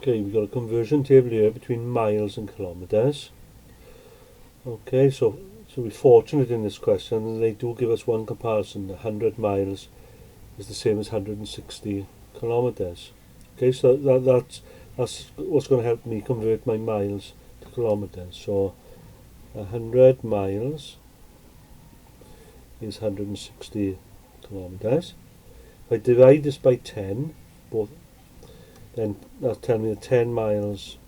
Okay, we've got a conversion table here between miles and kilometres. Okay, so we're fortunate in this question, and they do give us one comparison. 100 miles is the same as 160 kilometres. Okay, so that's what's going to help me convert my miles to kilometres. So 100 miles is 160 kilometres. If I divide this by 10, then that'll tell me that 10 miles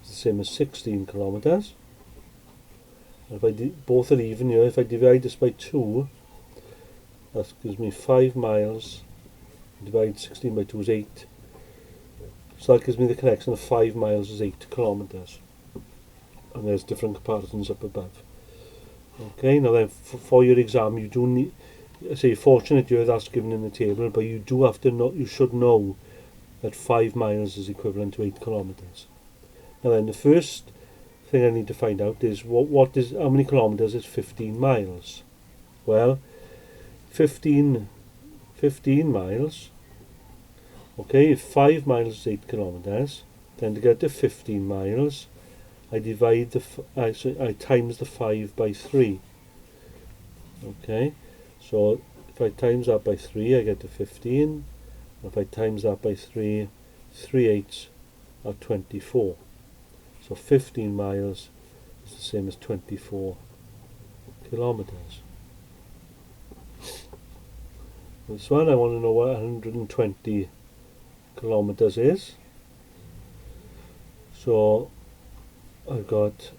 is the same as 16 kilometres. And if both are even here, if I divide this by 2, that gives me 5 miles. Divide 16 by 2 is 8. So that gives me the connection of 5 miles is 8 kilometres. And there's different comparisons up above. Okay, now then for your exam, you do need, I say fortunate you're that's given in the table, but you do have to know, you should know that 5 miles is equivalent to 8 kilometres. Now then, the first thing I need to find out is how many kilometres is 15 miles? Well, 15 miles, okay, if 5 miles is 8 kilometres, then to get to 15 miles, I divide I times the 5 by 3. Okay, so if I times that by 3, I get to 15. If I times that by 3, 3/8 are 24. So 15 miles is the same as 24 kilometres. This one, I want to know what 120 kilometres is. So I've got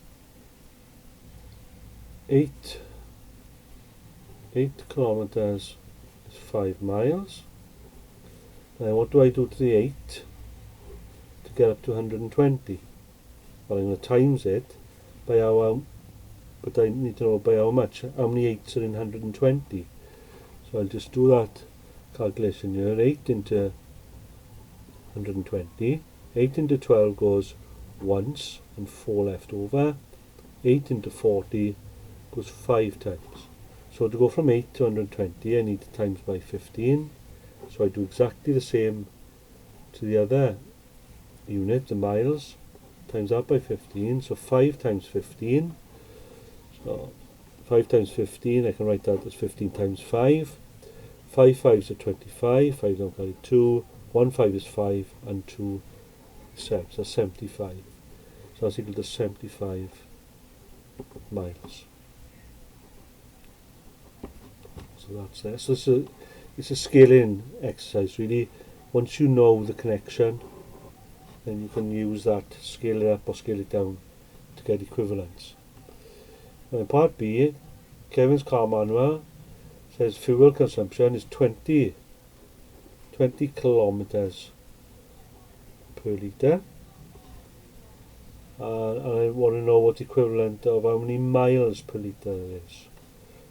8 kilometres is 5 miles. Now what do I do to the 8 to get up to 120? Well, I'm going to times it by but I need to know by how much. How many 8s are in 120? So I'll just do that calculation here. 8 into 120. 8 into 12 goes once and 4 left over. 8 into 40 goes 5 times. So to go from 8 to 120, I need to times by 15. So I do exactly the same to the other unit, the miles, times that by 15. So 5 times 15. So 5 times 15, I can write that as 15 times 5. 5 5s are 25, 5 don't carry 2, 1 5 is 5, and 2 is 7, so 75. So that's equal to 75 miles. So that's there. So it's a scaling exercise really. Once you know the connection, then you can use that to scale it up or scale it down to get equivalents. Now in part B, Kevin's car manual says fuel consumption is 20 kilometres per litre. And I want to know what the equivalent of how many miles per litre is.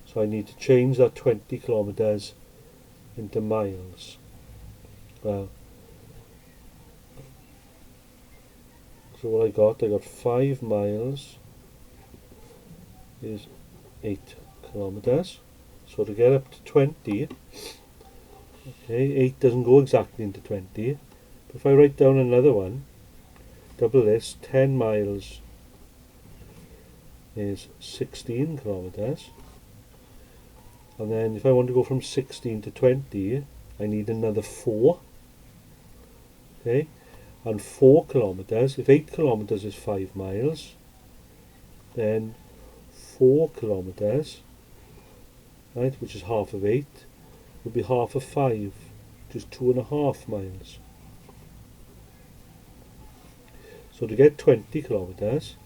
So I need to change that 20 kilometres into miles. Well, so what I got 5 miles is 8 kilometres. So to get up to 20, okay, 8 doesn't go exactly into 20. But if I write down another one, double this, 10 miles is 16 kilometres. And then if I want to go from 16 to 20, I need another 4. Okay, and 4 kilometres, if 8 kilometres is 5 miles, then 4 kilometres, right, which is half of 8, would be half of 5, which is 2.5 miles. So to get 20 kilometres,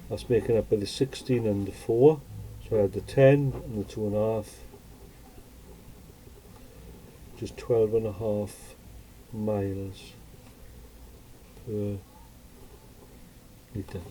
that's making up by the 16 and the 4. So I had the 10 and the 2.5, which is 12.5 miles per litre.